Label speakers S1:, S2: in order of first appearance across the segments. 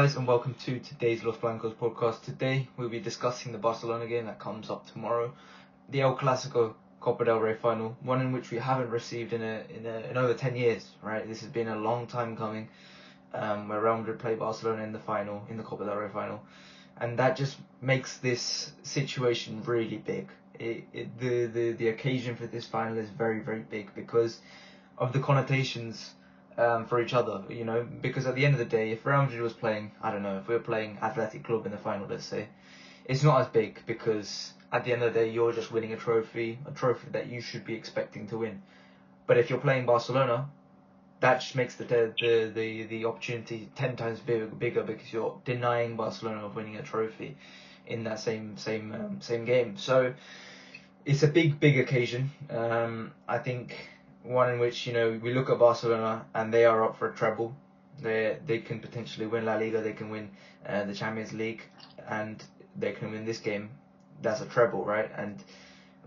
S1: guys, and welcome to today's Los Blancos podcast. Today we'll be discussing the Barcelona game that comes up tomorrow, the El Clasico Copa del Rey final, one in which we haven't received in over 10 years. Right, this has been a long time coming, where Real Madrid play Barcelona in the final, in the Copa del Rey final, and that just makes this situation really big. The occasion for this final is very, very big because of the connotations for each other, because at the end of the day, if Real Madrid was playing, I don't know, if we were playing Athletic Club in the final, let's say, it's not as big because at the end of the day, you're just winning a trophy that you should be expecting to win. But if you're playing Barcelona, that just makes the opportunity 10 times bigger because you're denying Barcelona of winning a trophy in that same game. So it's a big occasion. I think one in which we look at Barcelona and they are up for a treble. They can potentially win La Liga, they can win the Champions League, and they can win this game. That's a treble, right? And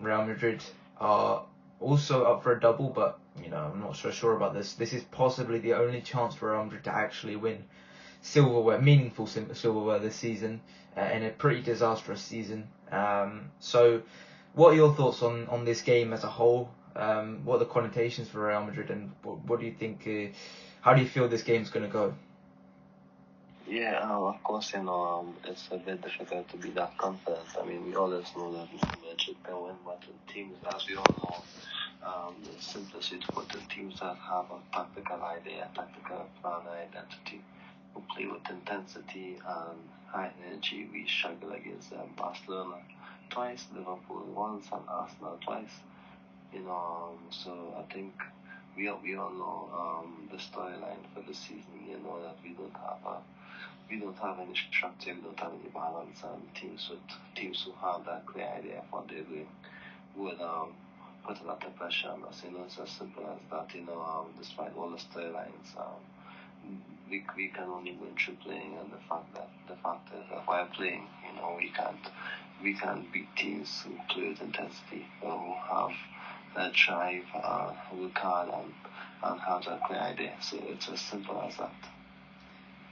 S1: Real Madrid are also up for a double, but I'm not so sure about this. This is possibly the only chance for Real Madrid to actually win silverware, meaningful silverware this season, in a pretty disastrous season. So what are your thoughts on this game as a whole? What are the connotations for Real Madrid, and what do you think? How do you feel this game's going to go?
S2: Yeah, of course, it's a bit difficult to be that confident. I mean, we always know that Madrid can win, but teams, as we all know, the simplest way to put it, teams that have a tactical idea, tactical plan, identity, who play with intensity and high energy. We struggle against Barcelona twice, Liverpool once, and Arsenal twice. So I think we all know the storyline for the season. That we don't have any structure, we don't have any balance, and teams who have that clear idea of what they're doing would put a lot of pressure on us. It's as simple as that. Despite all the storylines, we can only win through playing, and the fact is that while playing, we can't beat teams who play with intensity, who have that drive, work hard, and have that clear idea. So it's as simple as that.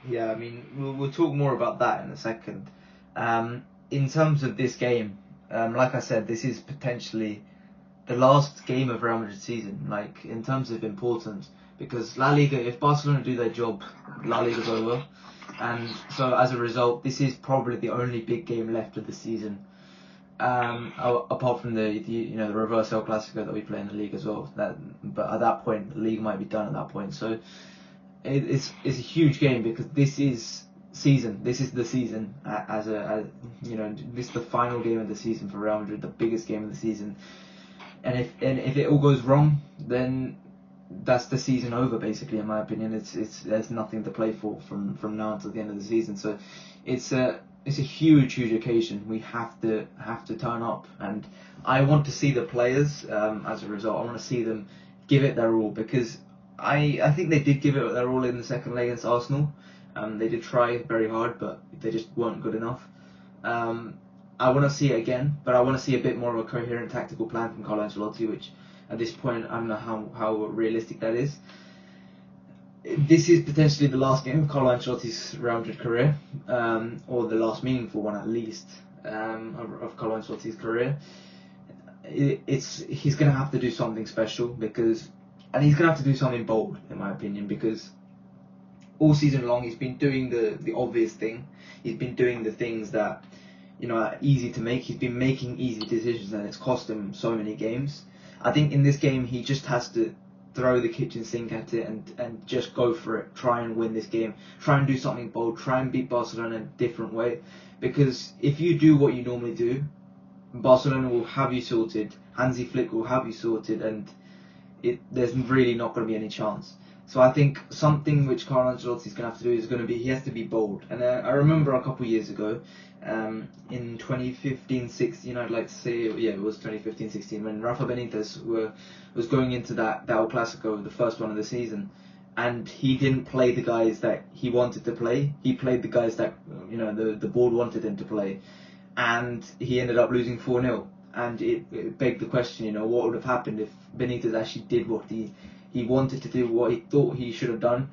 S1: Yeah, I mean, we'll talk more about that in a second. In terms of this game, like I said, this is potentially the last game of Real Madrid's season, like in terms of importance, because La Liga, if Barcelona do their job, La Liga's over, and so as a result, this is probably the only big game left of the season. Apart from the reverse El Clasico that we play in the league as well. But at that point, the league might be done at that point. So it's a huge game because this is season. This is the season this is the final game of the season for Real Madrid, the biggest game of the season. And if it all goes wrong, then that's the season over. Basically, in my opinion, there's nothing to play for from now until the end of the season. So it's a huge occasion. We have to turn up, and I want to see the players. As a result, I want to see them give it their all, because I think they did give it their all in the second leg against Arsenal. They did try very hard, but they just weren't good enough. I want to see it again, but I want to see a bit more of a coherent tactical plan from Carlo Ancelotti, which at this point I don't know how realistic that is. This is potentially the last game of Carlo Ancelotti's Real Madrid career, or the last meaningful one at least of Carlo Ancelotti's career. He's going to have to do something special and he's going to have to do something bold, in my opinion, because all season long he's been doing the obvious thing. He's been doing the things that are easy to make. He's been making easy decisions, and it's cost him so many games. I think in this game he just has to throw the kitchen sink at it and just go for it. Try and win this game. Try and do something bold. Try and beat Barcelona in a different way. Because if you do what you normally do, Barcelona will have you sorted. Hansi Flick will have you sorted, and there's really not going to be any chance. So I think something which Carlo Ancelotti is going to have to do he has to be bold. And I remember a couple of years ago, in 2015-16, I'd like to say, it was 2015-16, when Rafa Benitez was going into that El Clasico, the first one of the season, and he didn't play the guys that he wanted to play. He played the guys that the board wanted him to play, and he ended up losing 4-0. And it begged the question, what would have happened if Benitez actually did what he wanted to do, what he thought he should have done.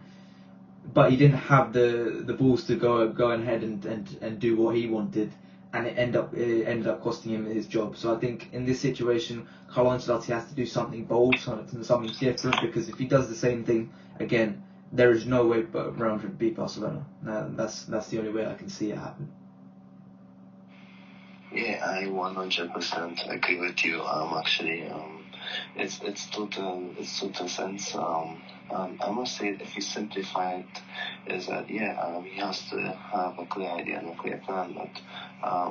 S1: but he didn't have the balls to go ahead and do what he wanted, and it ended up costing him his job. So I think in this situation, Carlo Ancelotti has to do something bold, something different, because if he does the same thing again, there is no way but Real Madrid beat Barcelona. That's the only way I can see it happen.
S2: Yeah, I 100% agree with you. Actually, it's total sense. I must say, if you simplify it, is that he has to have a clear idea and a clear plan. But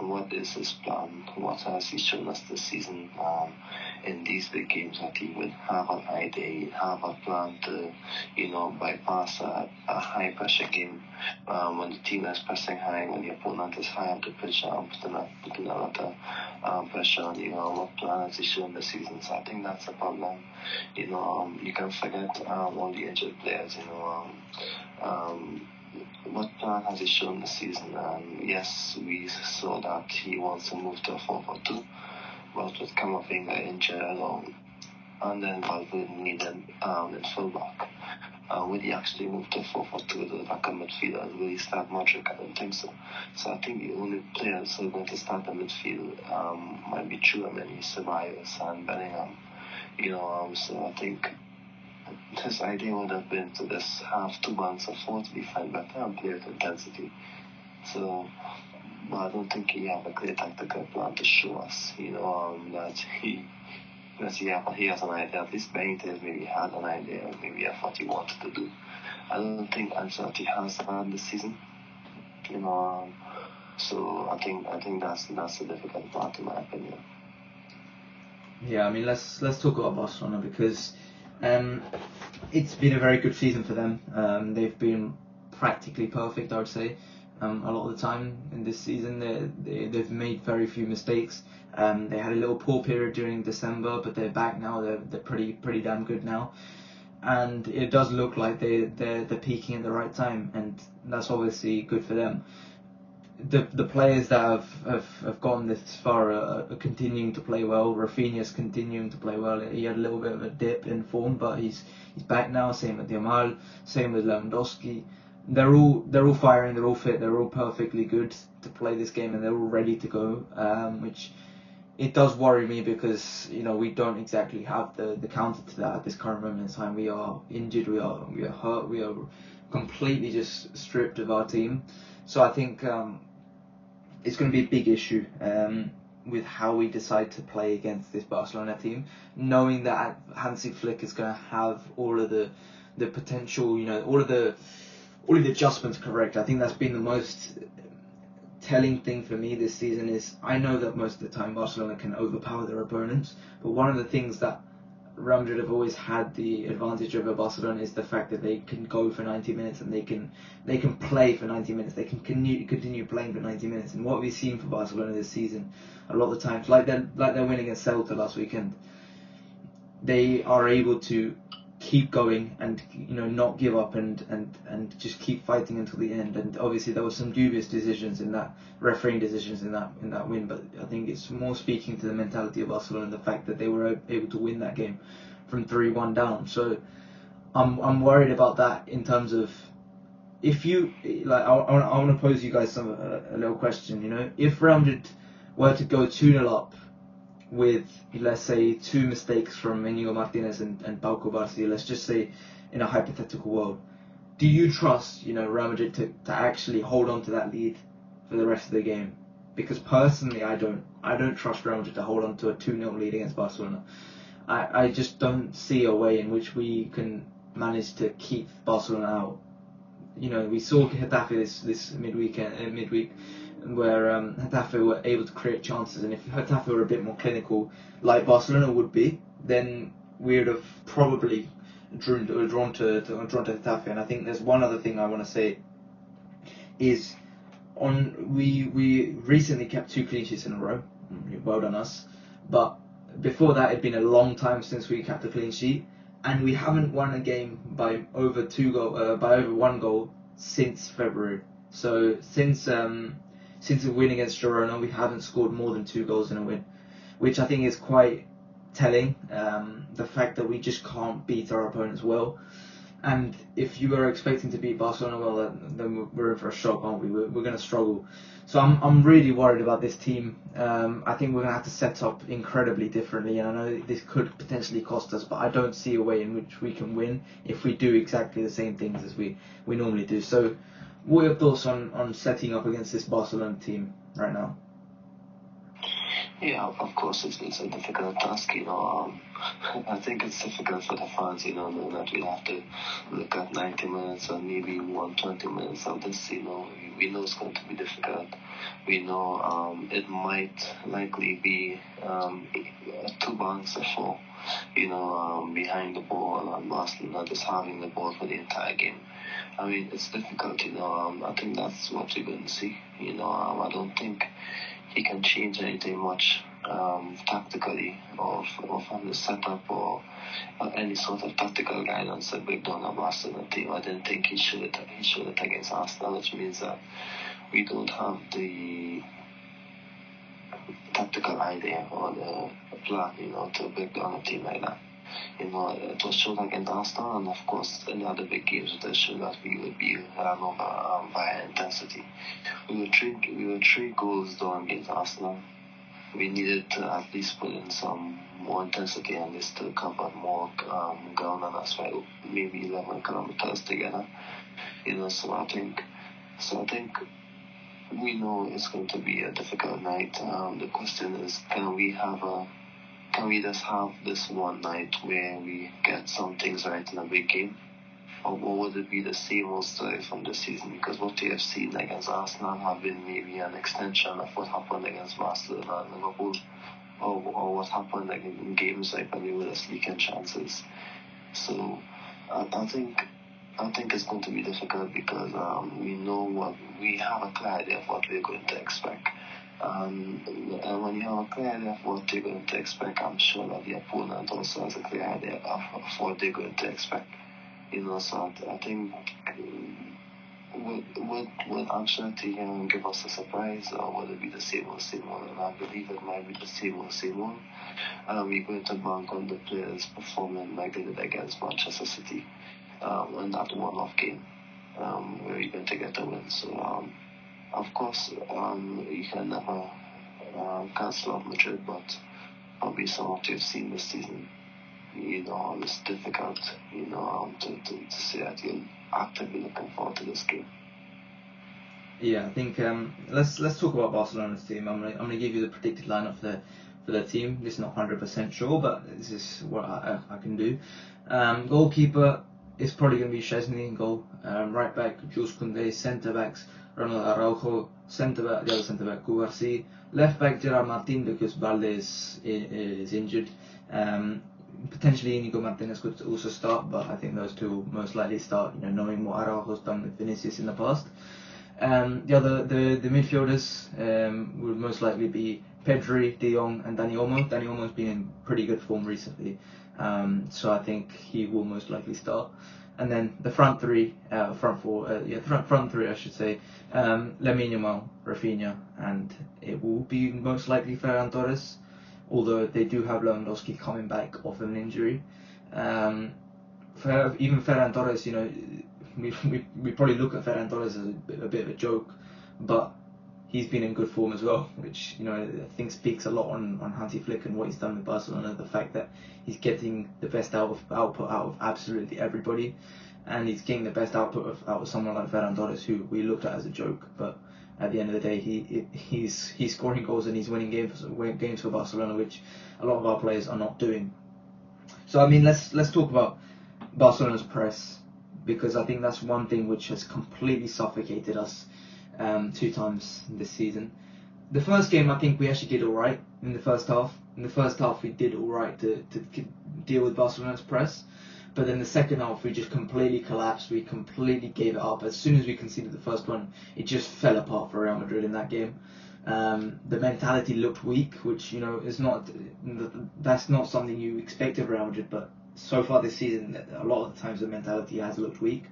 S2: what is his plan? What has he shown us this season? In these big games, that he would have an idea, have a plan to, bypass a high pressure game. When the team is pressing high, when the opponent is high up the pitch, putting a lot of pressure on you. What plan has he shown this season? So I think that's a problem. You can forget all the injured players. What plan has he shown this season? Yes, we saw that he wants to move to a 4-4-2, but with Camavinga injured, and then Valverde needed in fullback. Would he actually move to 4-4-2 with the back of midfield? Will he start Modric? I don't think so. So I think the only players who are going to start the midfield might be Tchouaméni, Ceballos, and Bellingham. So I think his idea would have been to just have two banks of four to defend better and play with intensity. So, but I don't think he have a clear tactical plan to show us, that he has an idea. At least Benitez maybe had an idea, maybe of what he wanted to do. I don't think Ancelotti has that this season. So I think that's a difficult part in my opinion.
S1: Yeah, I mean, let's talk about Barcelona, because it's been a very good season for them. They've been practically perfect, I would say. A lot of the time in this season, they've made very few mistakes. They had a little poor period during December, but they're back now. They're pretty damn good now, and it does look like they're peaking at the right time, and that's obviously good for them. The players that have gotten this far are continuing to play well. Rafinha's continuing to play well. He had a little bit of a dip in form, but he's back now. Same with Yamal, same with Lewandowski. They're all firing. They're all fit. They're all perfectly good to play this game, and they're all ready to go. Which it does worry me, because we don't exactly have the counter to that at this current moment in time. We are injured. We are hurt. We are completely just stripped of our team. So I think it's going to be a big issue with how we decide to play against this Barcelona team, knowing that Hansi Flick is going to have all of the potential, all of the adjustments correct. I think that's been the most telling thing for me this season. Is I know that most of the time Barcelona can overpower their opponents, but one of the things that Real Madrid have always had the advantage over Barcelona is the fact that they can go for 90 minutes and they can play for 90 minutes. They can continue playing for 90 minutes. And what we've seen for Barcelona this season, a lot of the times, like they're winning against Celta last weekend, they are able to keep going and not give up and just keep fighting until the end. And obviously there were some dubious decisions in that, refereeing decisions in that win, but I think it's more speaking to the mentality of Barcelona, the fact that they were able to win that game from 3-1 down. So I'm worried about that in terms of, if you like, I want to pose you guys a little question. If Real Madrid were to go 2-0 up with, let's say, two mistakes from Inigo Martinez and Pau Cubarsí, let's just say in a hypothetical world, do you trust Real Madrid to actually hold on to that lead for the rest of the game? Because personally, I don't trust Real Madrid to hold on to a 2-0 lead against Barcelona. I just don't see a way in which we can manage to keep Barcelona out. We saw Getafe this midweek, where Getafe were able to create chances, and if Getafe were a bit more clinical, like Barcelona would be, then we would have probably drawn to Getafe. And I think there's one other thing I want to say is, we recently kept 2 clean sheets in a row. Well done us. But before that, it'd been a long time since we kept a clean sheet, and we haven't won a game by over 1 goal since February. So since a win against Girona, we haven't scored more than 2 goals in a win, which I think is quite telling. The fact that we just can't beat our opponents well, And if you were expecting to beat Barcelona, well, then we're in for a shock, aren't we? We're going to struggle. So I'm really worried about this team. I think we're going to have to set up incredibly differently, and I know this could potentially cost us, but I don't see a way in which we can win if we do exactly the same things as we normally do. So what are your thoughts on setting up against this Barcelona team right now?
S2: Yeah, of course, it's a difficult task, I think it's difficult for the fans, knowing that we have to look at 90 minutes or maybe 120 minutes of this, we know it's going to be difficult. We know it might likely be 2 banks or 4, behind the ball, and Barcelona just having the ball for the entire game. I mean, it's difficult, I think that's what we're going to see. I don't think he can change anything much tactically or from the setup or any sort of tactical guidance that break down a Barcelona team. I didn't think he showed it against Arsenal, which means that we don't have the tactical idea or the plan, to break down a team like that. It was shown against Arsenal, and of course in the other big games they showed that we would be run over by intensity. We were 3 goals down against Arsenal. We needed to at least put in some more intensity and this to cover more ground, and that's why maybe 11 kilometers together. So I think we know it's going to be a difficult night. The question is, can we just have this one night where we get some things right in a big game? Or would it be the same old story from this season? Because what we have seen against Arsenal have been maybe an extension of what happened against Barcelona and Liverpool, or what happened in games like when we were just leaking chances. So I think it's going to be difficult because we have a clear idea of what we're going to expect. And when you have a clear idea of what you're going to expect, I'm sure that the opponent also has a clear idea of what they're going to expect. So I think would Ancelotti give us a surprise, or would it be the same old? And I believe it might be the same old. We're going to bank on the players performing like they did against Manchester City in that one-off game where we're going to get a win. So of course you can never cancel out Madrid, but probably some of you've seen this season. It's difficult, to say that you're actively looking forward to this game.
S1: Yeah, I think let's talk about Barcelona's team. I'm gonna give you the predicted lineup for their team. This is not 100% sure, but this is what I can do. Goalkeeper is probably gonna be Szczesny in goal. Right back Jules Koundé. Centre backs Ronald Araujo. The other centre back Cubarsí. Left back Gerard Martin because Valdez is injured. Potentially Inigo Martinez could also start, but I think those two will most likely start, knowing what Araujo's done with Vinicius in the past. The midfielders would most likely be Pedri, De Jong and Dani Olmo. Dani Olmo's been in pretty good form recently, so I think he will most likely start. And then the front three I should say, Lamine Yamal, Rafinha, and it will be most likely Ferran Torres, although they do have Lewandowski coming back off an injury. Even Ferran Torres, we probably look at Ferran Torres as a bit of a joke, but he's been in good form as well, which I think speaks a lot on Hansi Flick and what he's done with Barcelona. The fact that he's getting the best output out of absolutely everybody, and he's getting the best output out of someone like Ferran Torres, who we looked at as a joke, but at the end of the day, he's scoring goals and he's winning games for Barcelona, which a lot of our players are not doing. So I mean, let's talk about Barcelona's press, because I think that's one thing which has completely suffocated us 2 times this season. The first game, I think we actually did all right in the first half. In the first half, we did all right to deal with Barcelona's press. But then the second half, we just completely collapsed. We completely gave it up. As soon as we conceded the first one, it just fell apart for Real Madrid in that game. The mentality looked weak, which that's not something you expect of Real Madrid. But so far this season, a lot of the times the mentality has looked weak.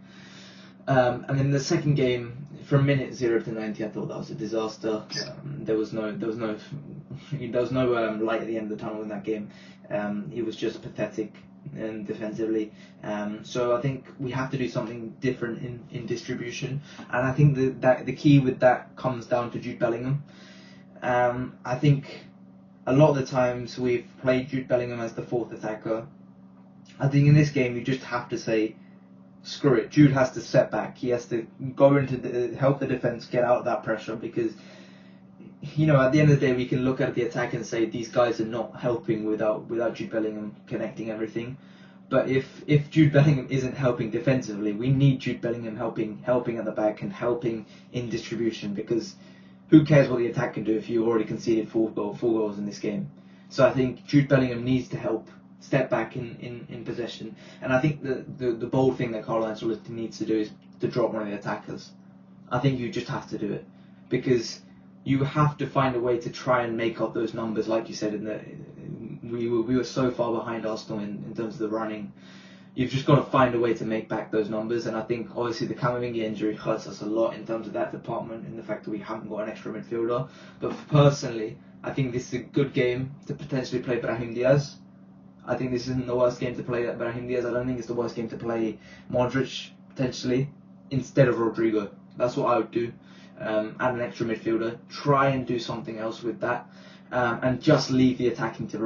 S1: And then the second game, from minute 0 to 90, I thought that was a disaster. There was no light at the end of the tunnel in that game. It was just pathetic. defensively. So I think we have to do something different in distribution, and I think that the key with that comes down to Jude Bellingham. I think a lot of the times we've played Jude Bellingham as the fourth attacker. I think in this game you just have to say, screw it. Jude has to step back. He has to go into help the defense get out of that pressure, because at the end of the day we can look at the attack and say these guys are not helping without Jude Bellingham connecting everything. But if Jude Bellingham isn't helping defensively, we need Jude Bellingham helping at the back and helping in distribution, because who cares what the attack can do if you already conceded four goals in this game? So I think Jude Bellingham needs to help step back in possession, and I think the bold thing that Carlo Ancelotti needs to do is to drop one of the attackers. I think you just have to do it, because you have to find a way to try and make up those numbers, like you said. We were so far behind Arsenal in terms of the running. You've just got to find a way to make back those numbers, and I think obviously the Camavinga injury hurts us a lot in terms of that department, in the fact that we haven't got an extra midfielder. But personally, I think this is a good game to potentially play Brahim Diaz. I think this isn't the worst game to play Brahim Diaz. I don't think it's the worst game to play Modric, potentially, instead of Rodrigo. That's what I would do. Add an extra midfielder. Try and do something else with that. And just leave the attacking to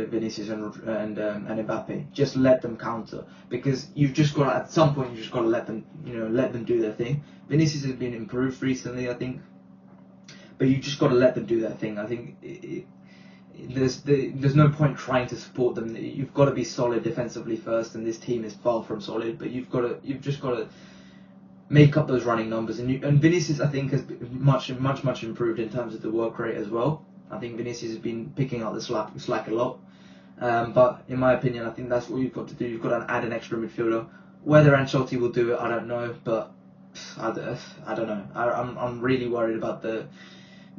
S1: Vinicius and Mbappe. Just let them counter, because you've just got to, at some point, you've just got to let them do their thing. Vinicius has been improved recently, I think, but you just got to let them do their thing. I think there's no point trying to support them. You've got to be solid defensively first, and this team is far from solid. But you've just got to make up those running numbers, and Vinicius, I think, has been much improved in terms of the work rate as well. I think Vinicius has been picking up the slack a lot. But in my opinion, I think that's what you've got to do. You've got to add an extra midfielder. Whether Ancelotti will do it, I don't know. But I don't know. I'm really worried about the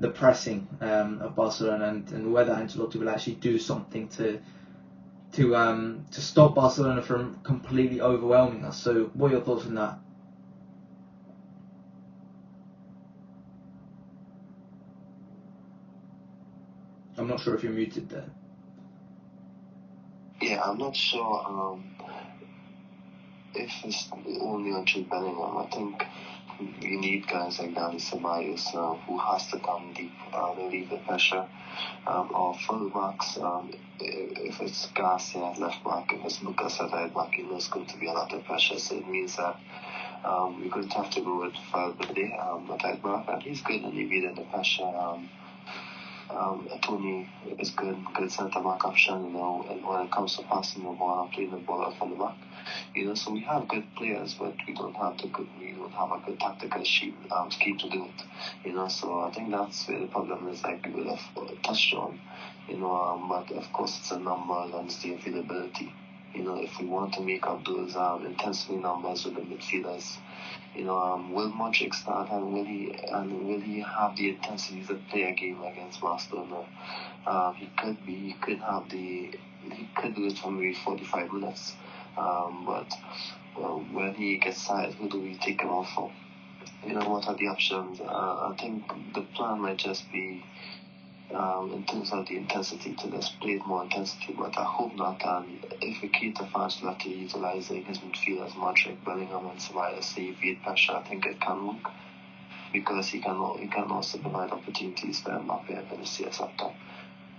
S1: pressing of Barcelona, and whether Ancelotti will actually do something to stop Barcelona from completely overwhelming us. So what are your thoughts on that? I'm not sure if you're muted there.
S2: Yeah, I'm not sure if it's only on Jude Bellingham. I think you need guys like Dani Ceballos who has to come deep and relieve the pressure. Or fullbacks, if it's Garcia at left back, if it's Lucas at right back, it's going to be a lot of pressure. So it means that we're going to have to go with Valverde at right back, and he's good and he beat in the pressure. Tony is good centre back option, and when it comes to passing the ball and playing the ball out from the back, so we have good players, but we don't have a good tactical scheme to do it, so I think that's where the problem is, like we will have touched on, but of course it's a number and it's the availability, if we want to make up those intensity numbers with the midfielders. Will Modric start, and will he have the intensity to play a game against Barcelona? He could do it for maybe 45 minutes. But when he gets tired, who do we take him off for? What are the options? I think the plan might just be, in terms of the intensity, to display more intensity, but I hope not. And if we keep the Ancelotti utilising his midfielders, Modric, Bellingham and Ceballos, to evade pressure, I think it can work, because he can also provide opportunities for Mbappe and Vinicius up top.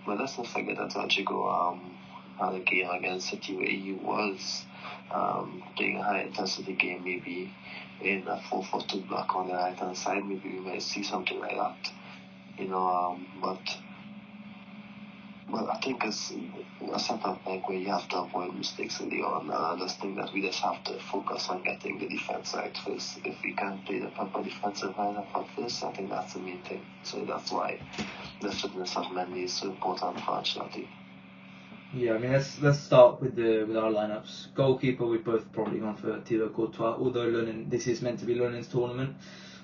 S2: But let's not forget that Rodrigo had a game against City where he was playing a high intensity game, maybe in a 4-4-2 block on the right hand side. Maybe we might see something like that. But I think it's a setup like where you have to avoid mistakes early on. I just think that we just have to focus on getting the defense right first. If we can play the proper defensive lineup at first, I think that's the main thing. So that's why the fitness of Mendy is so important for Ancelotti.
S1: Yeah, I mean, let's start with our lineups. Goalkeeper, we've both probably gone for Thibaut Courtois. Although this is meant to be Lunen's tournament,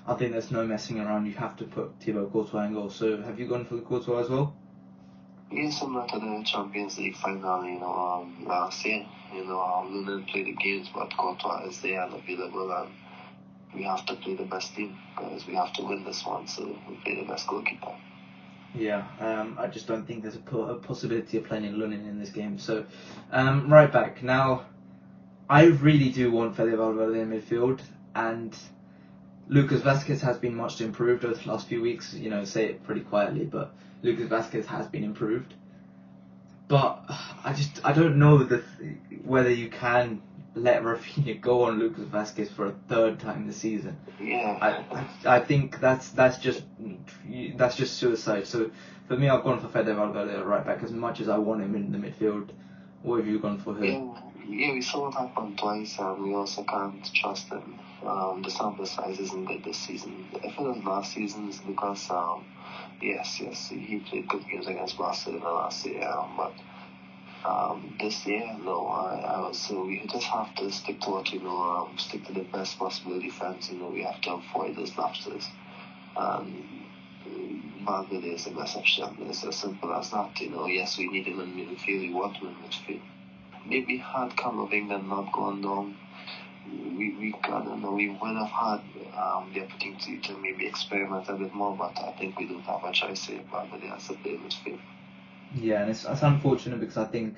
S1: I think there's no messing around. You have to put Thibaut Courtois in goal. So have you gone for the Courtois as well?
S2: Yes, similar to the Champions League final, last year. Lunen played the games, but Courtois is there and available, and we have to play the best team, because we have to win this one, so we play the best goalkeeper.
S1: Yeah, I just don't think there's a possibility of playing Lunin in this game. So, right back. Now, I really do want Fede Valverde in midfield, and Lucas Vazquez has been much improved over the last few weeks. Say it pretty quietly, but Lucas Vazquez has been improved. But I don't know whether you can let Rafinha go on Lucas Vazquez for a third time this season.
S2: Yeah.
S1: I think that's just suicide. So for me, I've gone for Fede Valverde at right back as much as I want him in the midfield. What have you gone for here?
S2: Yeah, we saw what happened twice, and we also can't trust him. The sample size isn't good this season. If it was last season, it's because yes, he played good games against Barcelona last year, but this year, no. So we just have to stick to what stick to the best possible defense. We have to avoid those lapses. Valverde is the best option. It's as simple as that. Yes, we need him in midfield. We want him in midfield. Maybe had Camavinga not gone down, we I don't know, we would have had the opportunity to maybe experiment a bit more, but I think we don't have a choice here. Valverde has to play midfield.
S1: Yeah, and it's unfortunate because I think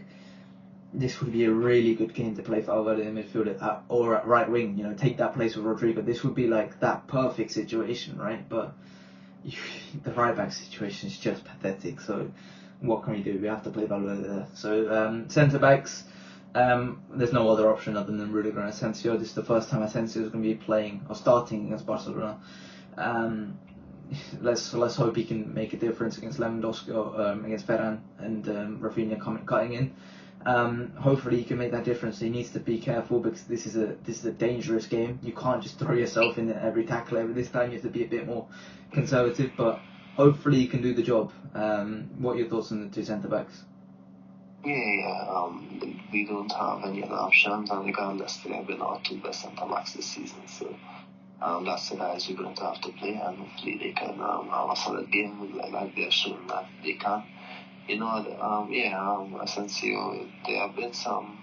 S1: this would be a really good game to play for Valverde in midfield or at right wing. Take that place with Rodrigo. This would be like that perfect situation, right? But the right back situation is just pathetic. So what can we do? We have to play Valverde there. So centre backs. There's no other option other than Rudiger and Asensio. This is the first time Asensio is going to be playing or starting against Barcelona. Let's hope he can make a difference against Lewandowski or against Ferran and Rafinha cutting in. Hopefully he can make that difference. He needs to be careful because this is a dangerous game. You can't just throw yourself in every tackle every this time. You have to be a bit more conservative, but hopefully he can do the job. What are your thoughts on the two centre backs?
S2: Yeah. We don't have any other options, and regardless, they have been our two best centre backs this season. So that's the guys we're going to have to play, and hopefully they can have a solid game like they've shown that they can. Asensio, there have been some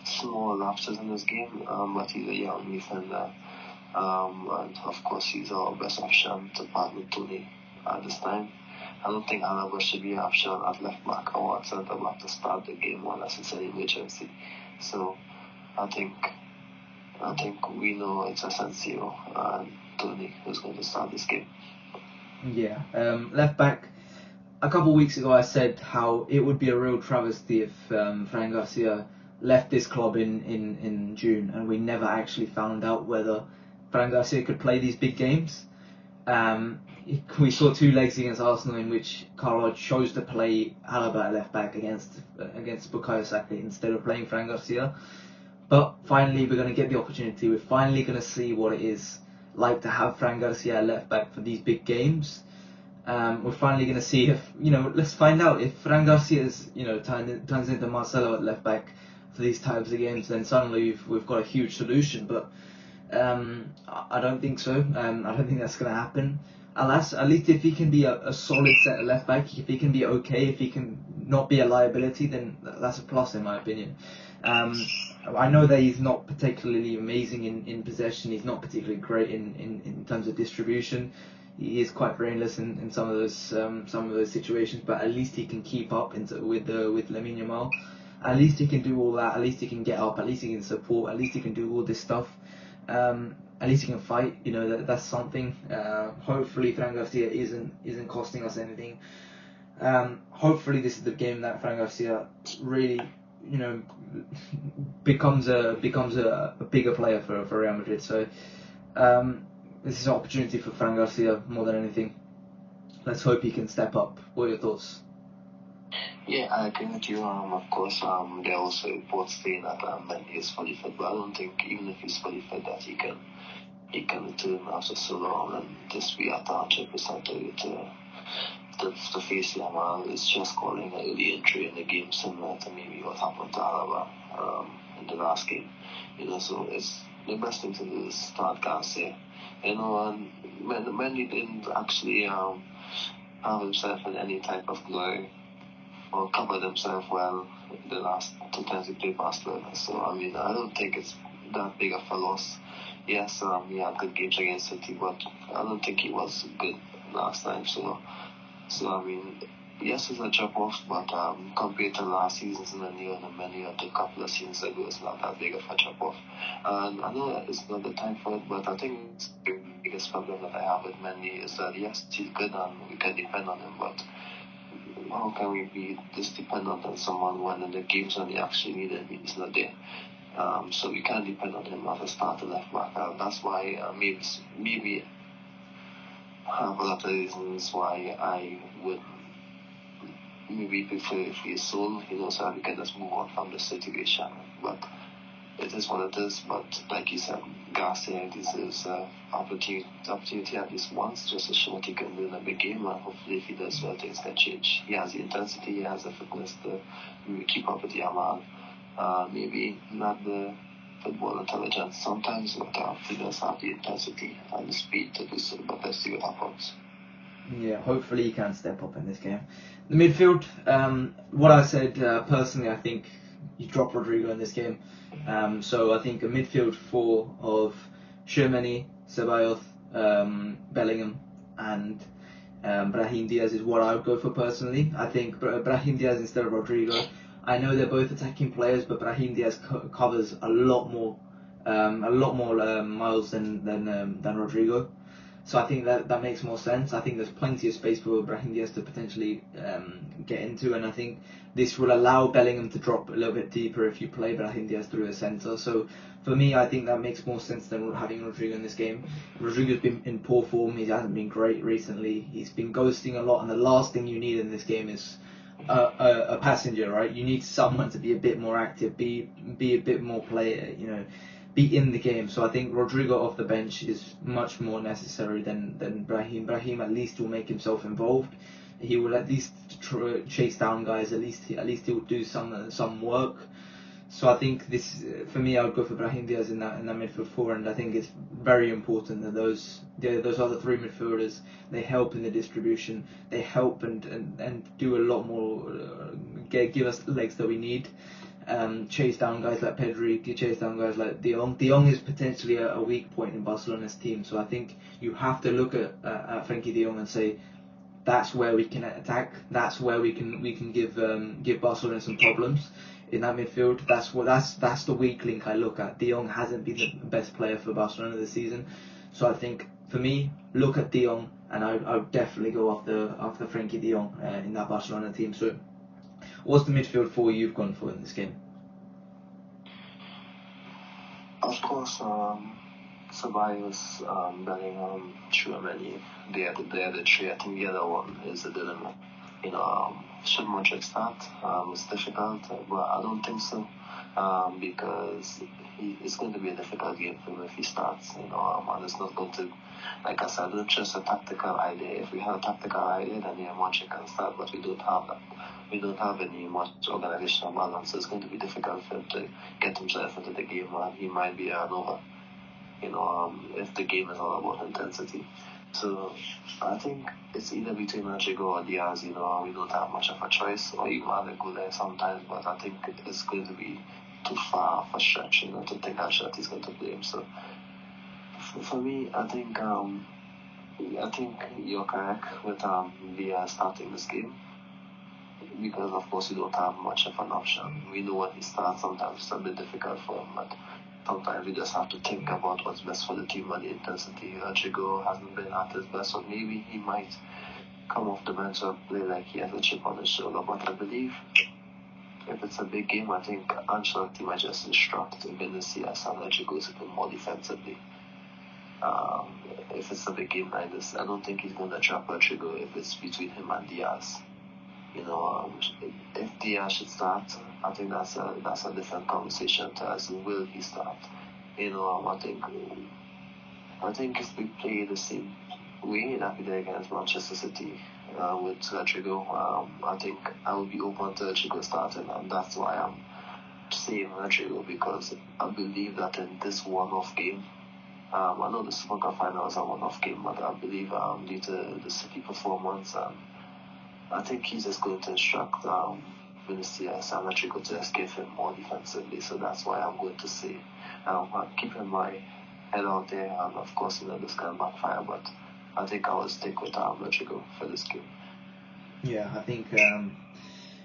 S2: small lapses in this game, but he's a young defender, and of course he's our best option to partner with Tony at this time. I don't think Alaba should be an option at left back or at centre back to start the game unless it's an emergency. So I think we know it's Asensio and Tony who's going to start this game.
S1: Yeah, left back. A couple of weeks ago I said how it would be a real travesty if Fran Garcia left this club in June and we never actually found out whether Fran Garcia could play these big games. We saw two legs against Arsenal in which Carlo chose to play Alaba at left back against Bukayo Saka instead of playing Fran Garcia. But finally we're going to get the opportunity. We're finally going to see what it is like to have Fran Garcia at left back for these big games. We're finally going to see if, let's find out if Fran Garcia is, turns into Marcelo at left back for these types of games, then suddenly we've got a huge solution. But I don't think so. I don't think that's going to happen. At least if he can be a solid set of left back, if he can be okay, if he can not be a liability, then that's a plus in my opinion. I know that he's not particularly amazing in possession. He's not particularly great in terms of distribution. He is quite brainless in some of those situations, but at least he can keep up with Lamine Yamal. At least he can do all that. At least he can get up. At least he can support. At least he can do all this stuff. At least he can fight. That's something. Hopefully, Fran Garcia isn't costing us anything. Hopefully, this is the game that Fran Garcia really, becomes a bigger player for Real Madrid. So. This is an opportunity for Fran Garcia more than anything. Let's hope he can step up. What are your thoughts?
S2: Yeah, I agree with you. Of course, there are also reports saying that when he is fully fit, but I don't think even if he's fully fit that he can return after so long and just be at 100% to face Yamal. It's just calling an early entry in the game, similar to maybe what happened to Alaba in the last game. So it's the best thing to do is start Garcia. And when he didn't actually have himself in any type of glory or covered himself well the last 2 times he played Barcelona. So I don't think it's that big of a loss. Yes, he had good games against City, but I don't think he was good last time. So So I mean, yes, it's a drop off, but compared to last season's many or to a couple of seasons ago, it's not that big of a drop off. And I know that it's not the time for it, but I think the biggest problem that I have with Mendy is that yes, he's good and we can depend on him, but how can we be this dependent on someone when in the games when they actually need him, he's not there? So we can't depend on him as a starter left back. That's why maybe I have a lot of reasons why I would maybe prefer if he's sold, so we can just move on from the situation. But it is what it is. But like you said, Garcia deserves opportunity at least once just to show what he can do in a big game, and hopefully if he does well, things can change. He has the intensity, he has the fitness to maybe keep up with Yamal. Maybe not the football intelligence sometimes, but he does have the intensity and the speed to do so. But let's see what happens.
S1: Yeah, hopefully he can step up in this game. The midfield, what I said personally, I think you drop Rodrigo in this game. So I think a midfield four of Tchouaméni, Ceballos, Bellingham, and Brahim Diaz is what I would go for personally. I think Brahim Diaz instead of Rodrigo. I know they're both attacking players, but Brahim Diaz covers a lot more miles than Rodrigo. So I think that makes more sense. I think there's plenty of space for Brahim Diaz to potentially get into, and I think this will allow Bellingham to drop a little bit deeper if you play Brahim Diaz through the centre. So for me, I think that makes more sense than having Rodrigo in this game. Rodrigo's been in poor form. He hasn't been great recently. He's been ghosting a lot, and the last thing you need in this game is a passenger, right? You need someone to be a bit more active, be a bit more player, be in the game. So I think Rodrigo off the bench is much more necessary than Brahim. Brahim at least will make himself involved. He will at least chase down guys. At least he will do some work. So I think this, for me, I would go for Brahim Diaz in that midfield four, and I think it's very important that those other three midfielders, they help in the distribution. They help and do a lot more, give us the legs that we need. Chase down guys like Pedri, chase down guys like De Jong. De Jong is potentially a weak point in Barcelona's team, so I think you have to look at Frenkie De Jong and say that's where we can attack. That's where we can give Barcelona some problems in that midfield. That's the weak link I look at. De Jong hasn't been the best player for Barcelona this season, so I think for me, look at De Jong, and I would definitely go after Frenkie De Jong in that Barcelona team. So what's the midfield four you've gone for in this game?
S2: Of course, Ceballos, Bellingham, Tchouaméni, they are the three. I think the other one is a dilemma. Should Modric start? It's difficult, but I don't think so. Because it's going to be a difficult game for him if he starts. And it's not going to, like I said, not just a tactical idea. If we had a tactical idea, then Modric can start, but we don't have that. We don't have any much organizational balance, so it's going to be difficult for him to get himself into the game, and he might be an over. If the game is all about intensity. So I think it's either between Rodrigo or Diaz. We don't have much of a choice, or even Alegule sometimes. But I think it's going to be too far of a stretch, to think that he's going to play him. So for me, I think you're correct with Diaz starting this game, because of course you don't have much of an option. We know when he starts, sometimes it's a bit difficult for him, but sometimes we just have to think about what's best for the team and the intensity. Rodrigo hasn't been at his best, so maybe he might come off the bench and play like he has a chip on his shoulder. But I believe if it's a big game, I think Ancelotti might just instruct Vinicius and Rodrigo to play more defensively. If it's a big game like this, I don't think he's going to drop Rodrigo if it's between him and Diaz. If Diaz should start, I think that's a different conversation as will he start. I think if we play the same way that we did against Manchester City with Rodrigo, I think I would be open to Rodrigo starting, and that's why I'm saying Rodrigo, because I believe that in this one-off game, I know the Super Cup final is a one-off game, but I believe due to the City performance, I think he's just going to instruct Vinicius and Rodrigo to just give him more defensively. So that's why I'm going to say, keeping my head out there, and of course, this can backfire, but I think I will stick with Rodrigo for this game.
S1: Yeah, I think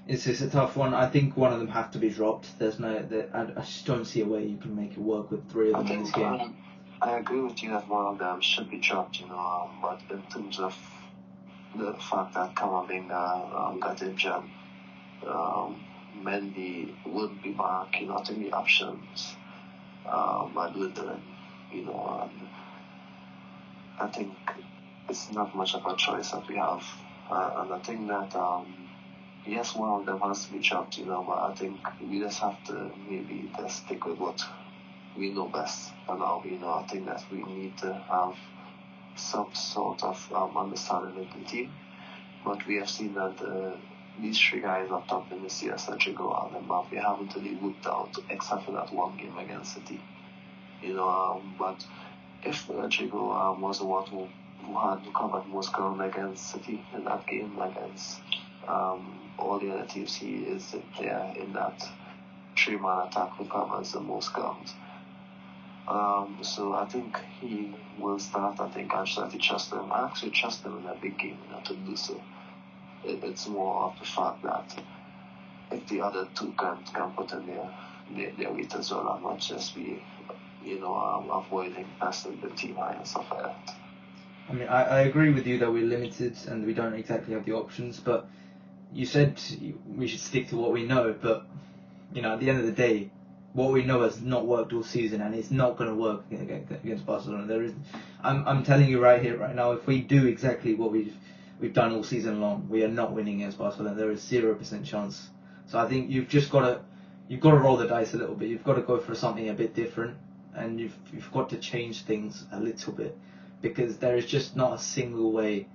S1: it's a tough one. I think one of them have to be dropped. I just don't see a way you can make it work with three of them in this game.
S2: I agree with you that one of them should be dropped, but in terms of the fact that Kamavinga got injured, Mendy would be back, I think the options are dwindling, I think it's not much of a choice that we have. And I think that, yes, one of them has to be dropped, but I think we just have to maybe just stick with what we know best for now. I think that we need to have some sort of understanding of the team. But we have seen that these three guys up top in this year, Rodrigo and Mbappe, haven't really worked out except for that one game against City. But if Rodrigo was the one who had covered most ground against City in that game against all the other teams, he is the player in that three-man attack who covers the most ground. So I think he will start. I think Ancelotti trusts him. I actually trust him in a big game to do so. It's more of the fact that if the other two can put in their weight as well, and not just be, avoiding passing the team high and stuff like that.
S1: I mean, I agree with you that we're limited and we don't exactly have the options, but you said we should stick to what we know, but, at the end of the day, what we know has not worked all season, and it's not going to work against Barcelona. I'm telling you right here, right now, if we do exactly what we've done all season long, we are not winning against Barcelona. There is 0% chance. So I think you've just got to roll the dice a little bit. You've got to go for something a bit different, and you've got to change things a little bit, because there is just not a single way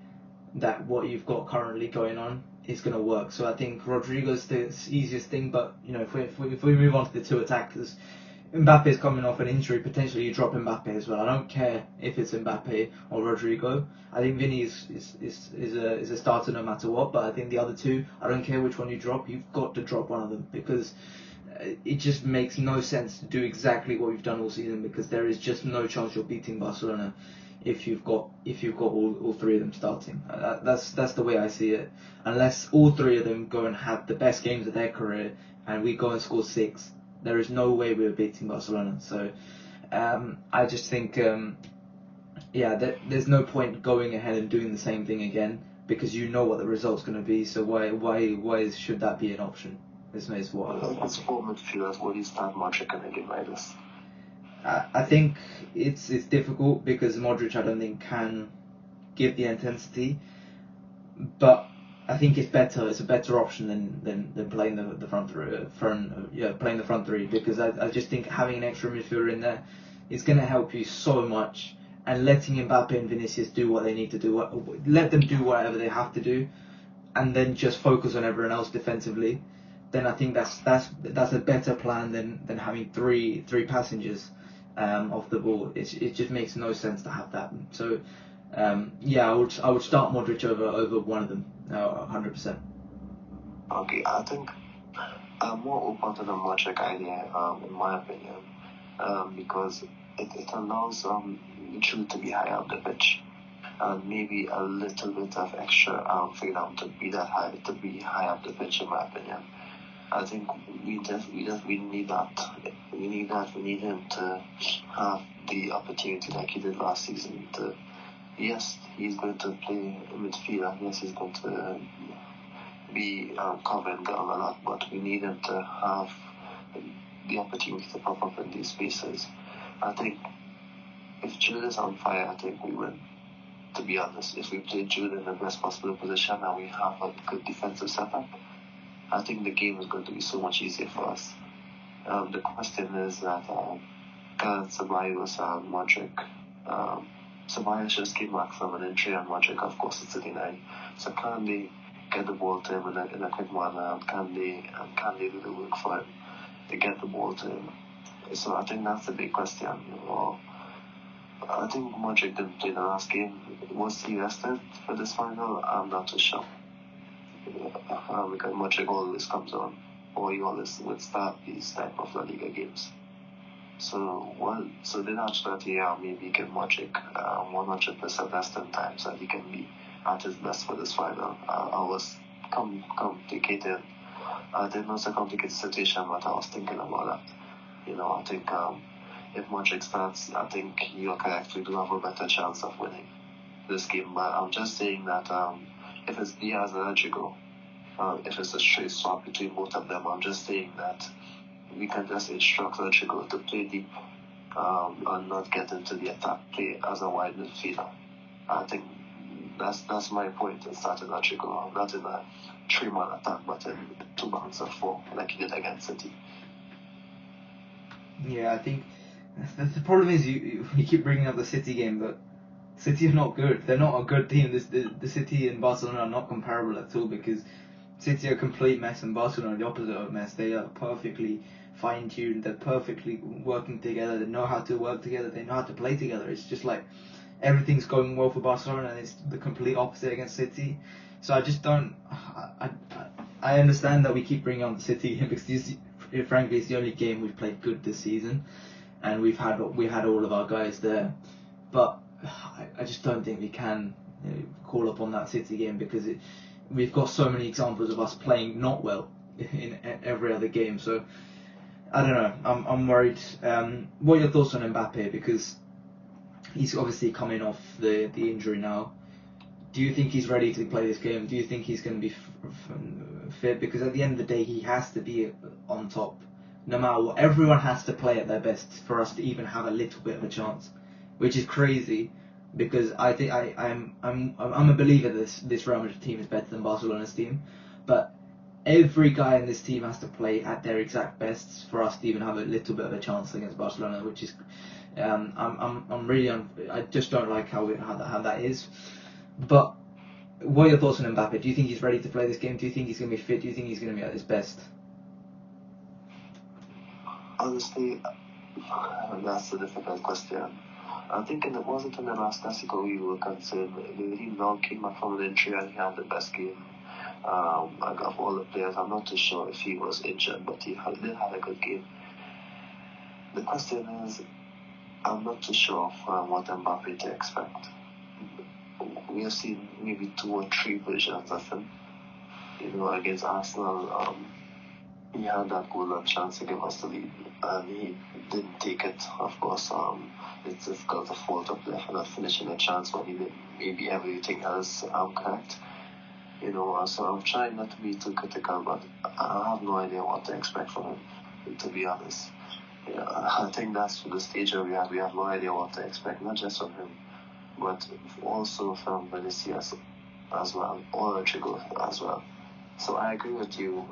S1: that what you've got currently going on is going to work. So I think Rodrigo's the easiest thing, but if we move on to the two attackers, Mbappe's coming off an injury. Potentially you drop Mbappe as well. I don't care if it's Mbappe or Rodrigo. I think Vinny is a starter no matter what. But I think the other two, I don't care which one you drop. You've got to drop one of them, because it just makes no sense to do exactly what you've done all season, because there is just no chance you're beating Barcelona if you've got all three of them starting. That's the way I see it. Unless all three of them go and have the best games of their career and we go and score 6, there is no way we're beating Barcelona. So I just think there's no point going ahead and doing the same thing again, because you know what the result's going to be. So why should that be an option? This is what
S2: As four midfielders, what is that Modric in a game like this?
S1: I think it's difficult, because Modric, I don't think, can give the intensity, but I think it's a better option than playing the front playing the front three, because I just think having an extra midfielder in there is going to help you so much, and letting Mbappe and Vinicius do what they need to do, let them do whatever they have to do, and then just focus on everyone else defensively. Then I think that's a better plan than having three passengers off the ball. It just makes no sense to have that. So I would start Modric over one of them, 100%.
S2: Okay, I think I'm more open to the Modric idea, in my opinion, because it allows Jude to be high up the pitch, and maybe a little bit of extra freedom to be high up the pitch, in my opinion. I think we need that. We need him to have the opportunity like he did last season. Yes, he's going to play midfield, and yes, he's going to be covering ground a lot, but we need him to have the opportunity to pop up in these spaces. I think if Jude is on fire, I think we win. To be honest, if we play Jude in the best possible position and we have a good defensive setup, I think the game is going to be so much easier for us. The question is that can Ceballos and Modric, Ceballos just came back from an injury, and Modric, of course, is sitting there. So can they get the ball to him in a quick manner, and can they do the work for him to get the ball to him? So I think that's the big question. I think Modric didn't play the last game. Was he rested for this final? I'm not too sure. Because Modric always comes on, or he always would start these type of La Liga games. So then Ancelotti maybe give Modric 100% rest in time, so he can be at his best for this final. I was complicated. I think it's a complicated situation, but I was thinking about that. I think if Modric starts, I think you're correct. We do have a better chance of winning this game. But I'm just saying that if it's Diaz and Rodrigo, if it's a straight swap between both of them, I'm just saying that we can just instruct Rodrigo to play deep and not get into the attack, play as a wide midfielder. I think that's my point in starting Rodrigo, not in a 3-man attack, but in 2 backs of 4, like he did against City.
S1: Yeah, I think the problem is you keep bringing up the City game, but City are not good. They're not a good team. The City and Barcelona are not comparable at all, because City are a complete mess and Barcelona are the opposite of a mess. They are perfectly fine-tuned. They're perfectly working together. They know how to work together. They know how to play together. It's just like everything's going well for Barcelona and it's the complete opposite against City. So I just don't... I understand that we keep bringing on the City game because frankly it's the only game we've played good this season, and we had all of our guys there. But I just don't think we can call upon that City game, because we've got so many examples of us playing not well in every other game. So I don't know. I'm worried. What are your thoughts on Mbappe? Because he's obviously coming off the injury now. Do you think he's ready to play this game? Do you think he's going to be fit? Because at the end of the day, he has to be on top, no matter what. Everyone has to play at their best for us to even have a little bit of a chance, which is crazy. Because I think I'm a believer that this Real Madrid team is better than Barcelona's team, but every guy in this team has to play at their exact best for us to even have a little bit of a chance against Barcelona, which is I just don't like how that is. But what are your thoughts on Mbappe? Do you think he's ready to play this game? Do you think he's going to be fit? Do you think he's going to be at his best?
S2: Honestly, that's a difficult question. I think wasn't in the last Clasico we were concerned. He now came back from an injury and he had the best game. Of all the players, I'm not too sure if he was injured, but he did have a good game. The question is, I'm not too sure of what Mbappe to expect. We have seen maybe 2 or 3 versions of him. Against Arsenal, he had that golden chance to give us the lead, and he didn't take it. Of course, it's difficult to fault a player for not finishing a chance when he did maybe everything else correct. So I'm trying not to be too critical, but I have no idea what to expect from him, to be honest. I think that's the stage where we have no idea what to expect, not just from him, but also from Vinicius as well, or Rodrigo as well. So I agree with you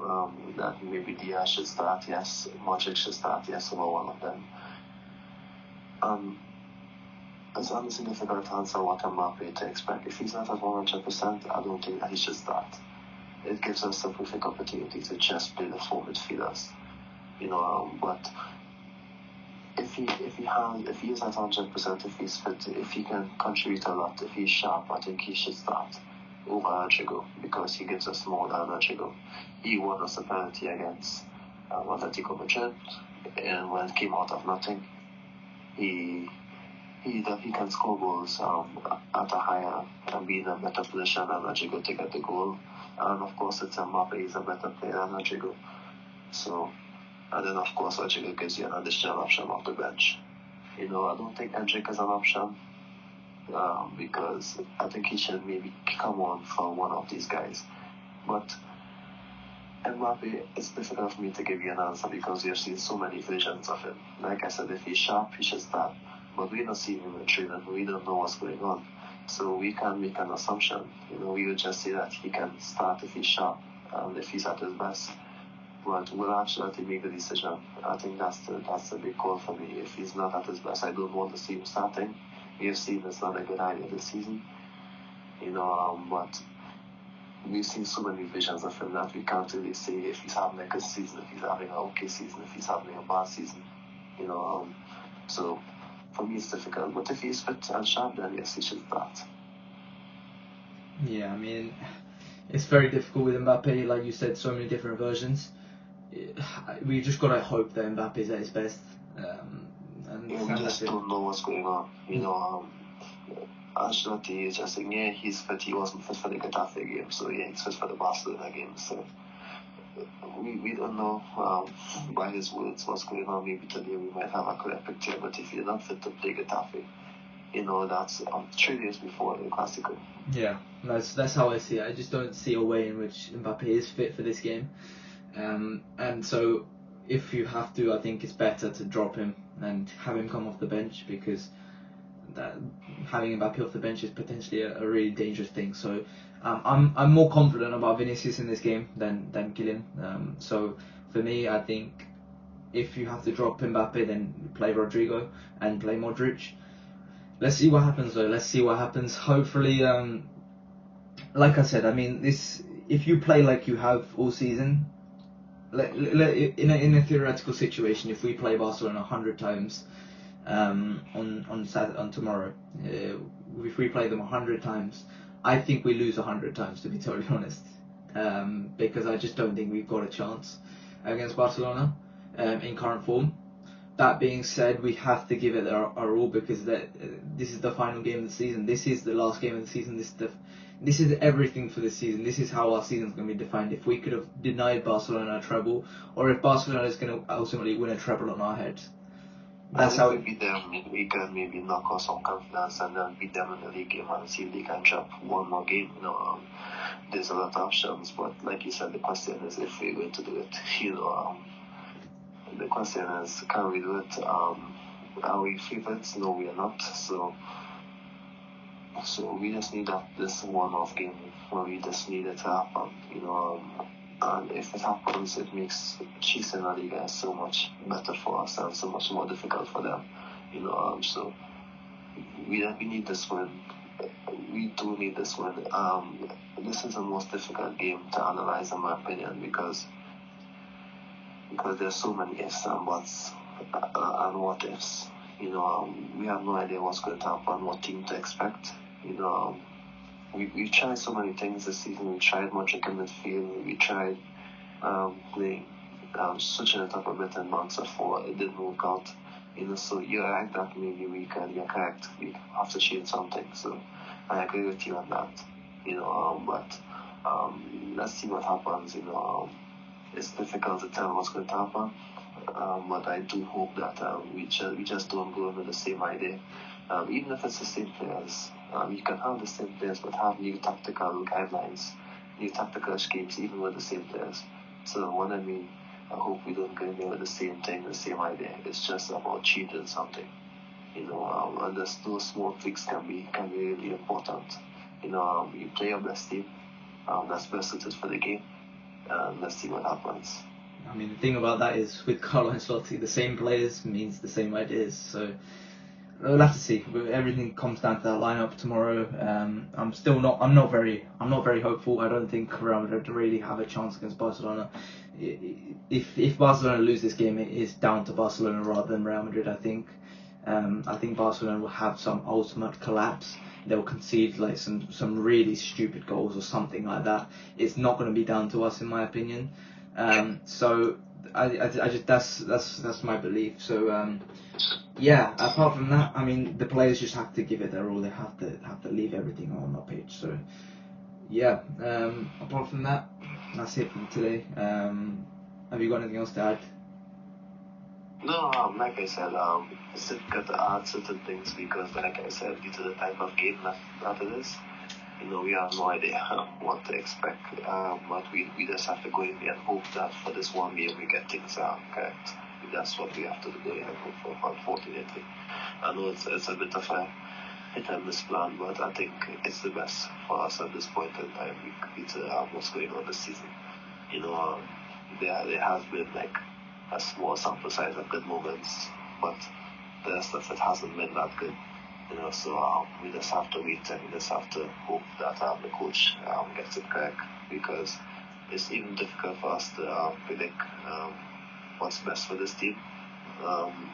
S2: that maybe Diaz should start, yes, Modric should start, yes, over one of them. It's honestly difficult to answer what Mbappe to expect. If he's not at 100%, I don't think that he should start. It gives us a perfect opportunity to just play the 4 midfielders. But if he is at 100%, if he's fit, if he can contribute a lot, if he's sharp, I think he should start over Rodrigo, because he gives us more than Rodrigo. He won us a penalty against Atletico Madrid, and when it came out of nothing, he can score goals at a higher and be in a better position than Rodrigo to get the goal. And of course, it's Mbappe, he's a better player than Rodrigo. So, and then of course, Rodrigo gives you an additional option off the bench. I don't think Endrick is an option, because I think he should maybe come on for one of these guys. But Mbappe, it's difficult for me to give you an answer because you've seen so many versions of him. Like I said, if he's sharp, he should start. But we don't see him in training, we don't know what's going on. So we can't make an assumption. We would just say that he can start if he's sharp and if he's at his best. But we'll actually make the decision. I think that's the big call for me. If he's not at his best, I don't want to see him starting. We have seen it's not a good idea this season. But we've seen so many visions of him that we can't really say if he's having a good season, if he's having an okay season, if he's having a bad season. So for me it's difficult. But if he's fit and sharp, then yes, he should start.
S1: Yeah, I mean, it's very difficult with Mbappe. Like you said, so many different versions. We just gotta hope that Mbappe is at his best.
S2: We just don't know what's going on. Ancelotti is just saying, yeah, he's fit. He wasn't fit for the Getafe game, so yeah, he's fit for the Barcelona game. So we don't know by his words what's going on. Maybe today we might have a clear picture, but if you're not fit to play Getafe, that's 3 days before the Clasico.
S1: Yeah, that's how I see it. I just don't see a way in which Mbappe is fit for this game. And so if you have to, I think it's better to drop him and have him come off the bench, because having Mbappe off the bench is potentially a really dangerous thing. So I'm more confident about Vinicius in this game than Kylian. So for me, I think if you have to drop Mbappe, then play Rodrigo and play Modric. Let's see what happens though. Let's see what happens. Hopefully, like I said, I mean, if you play like you have all season, in a theoretical situation, if we play Barcelona 100 times on tomorrow, if we play them 100 times, I think we lose 100 times, to be totally honest, because I just don't think we've got a chance against Barcelona in current form. That being said, we have to give it our all, because this is the final game of the season. This is the last game of the season. This is everything for this season. This is how our season is going to be defined. If we could have denied Barcelona a treble, or if Barcelona is going to ultimately win a treble on our heads.
S2: That's how we beat them. We can maybe knock off some confidence and then beat them in the league game and see if they can drop one more game. There's a lot of options, but like you said, the question is if we're going to do it. The question is, can we do it? Are we favorites? No, we are not. So we just need this one-off game where we just need it to happen. And if it happens, it makes chasing La Liga so much better for us and so much more difficult for them. So we need this win. We do need this win. This is the most difficult game to analyze, in my opinion, because there's so many ifs and buts and what ifs. We have no idea what's going to happen, what team to expect. We've tried so many things this season. We tried Modric in midfield. We tried playing switching it up a bit in months before. It didn't work out. So you're right that maybe you're correct. We have to change something. So I agree with you on that. But let's see what happens. It's difficult to tell what's going to happen. But I do hope that we just don't go in with the same idea. Even if it's the same players, you can have the same players, but have new tactical guidelines, new tactical schemes, even with the same players. So what I mean, I hope we don't go in there with the same thing, the same idea. It's just about changing something, and those small tweaks can be really important. You play your best team, that's best suited for the game, and let's see what happens.
S1: I mean, the thing about that is, with Carlo Ancelotti, the same players means the same ideas. So we'll have to see. Everything comes down to that lineup tomorrow. I'm not very hopeful. I don't think Real Madrid really have a chance against Barcelona. If Barcelona lose this game, it is down to Barcelona rather than Real Madrid. I think Barcelona will have some ultimate collapse. They'll concede like some really stupid goals or something like that. It's not going to be down to us, in my opinion. So I just that's my belief. So yeah. Apart from that, I mean, the players just have to give it their all. They have to leave everything on that pitch. So yeah. Apart from that, that's it for today. Have you got anything else to add?
S2: No, like I said, it's difficult to add certain things because, like I said, due to the type of game that it is, we have no idea what to expect. But we just have to go in there and hope that for this one game we get things correct. That's what we have to do and hope for, unfortunately. I know it's a bit of a hit and miss plan, but I think it's the best for us at this point in time due to what's going on this season. There has been like a small sample size of good moments, but the rest of it hasn't been that good. So we just have to wait and we just have to hope that the coach gets it correct, because it's even difficult for us to predict what's best for this team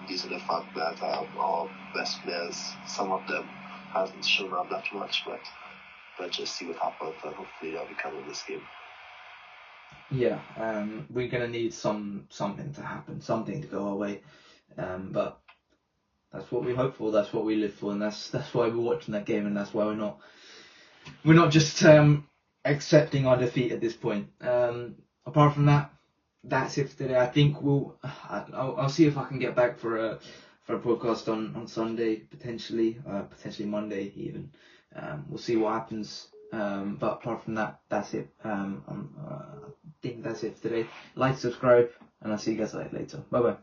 S2: due to the fact that our best players, some of them, hasn't shown up that much, but let's just see what happens and hopefully we can win this game.
S1: Yeah, we're gonna need something to happen, something to go our way, but That's what we hope for. That's what we live for, and that's why we're watching that game, and that's why we're not just accepting our defeat at this point. Apart from that, that's it for today. I think I'll see if I can get back for a podcast on Sunday, potentially Monday even. We'll see what happens. But apart from that, that's it. I think that's it for today. Like, subscribe, and I'll see you guys later. Bye bye.